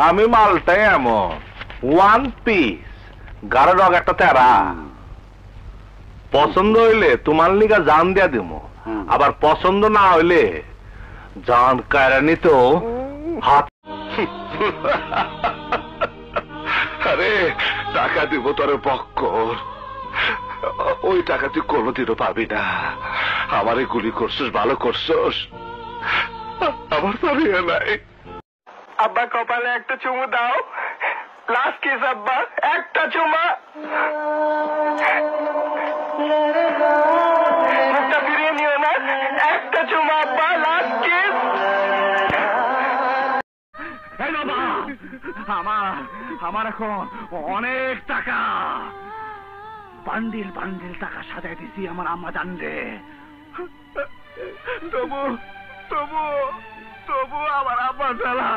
আমি মালটাই এমন one piece গাড়ো রগ একটা তেরা পছন্দ হইলে তোমার লিগা জান দিয়া দিমু আবার পছন্দ না হইলে জান কায়রানি তো হাত আরে টাকা দিব তোর পক্কর ওই টাকা তুই কোনোদিনও পাবি না আমারে গুলি করছিস ভালো করছিস আমার পারিয়ে নাই আব্বা কপালে একটা চুমু দাও লাস্ট কিস আব্বা একটা চুমা মুখটা ফিরিয়ে নিও না একটা চুমা আব্বা লাস্ট কিস আমার এখন অনেক টাকা বান্ডিল বান্ডিল টাকা সাজাই দিছি আমার আম্মা জানলে তবু তবু তবু আমার আম্মা জ্বালা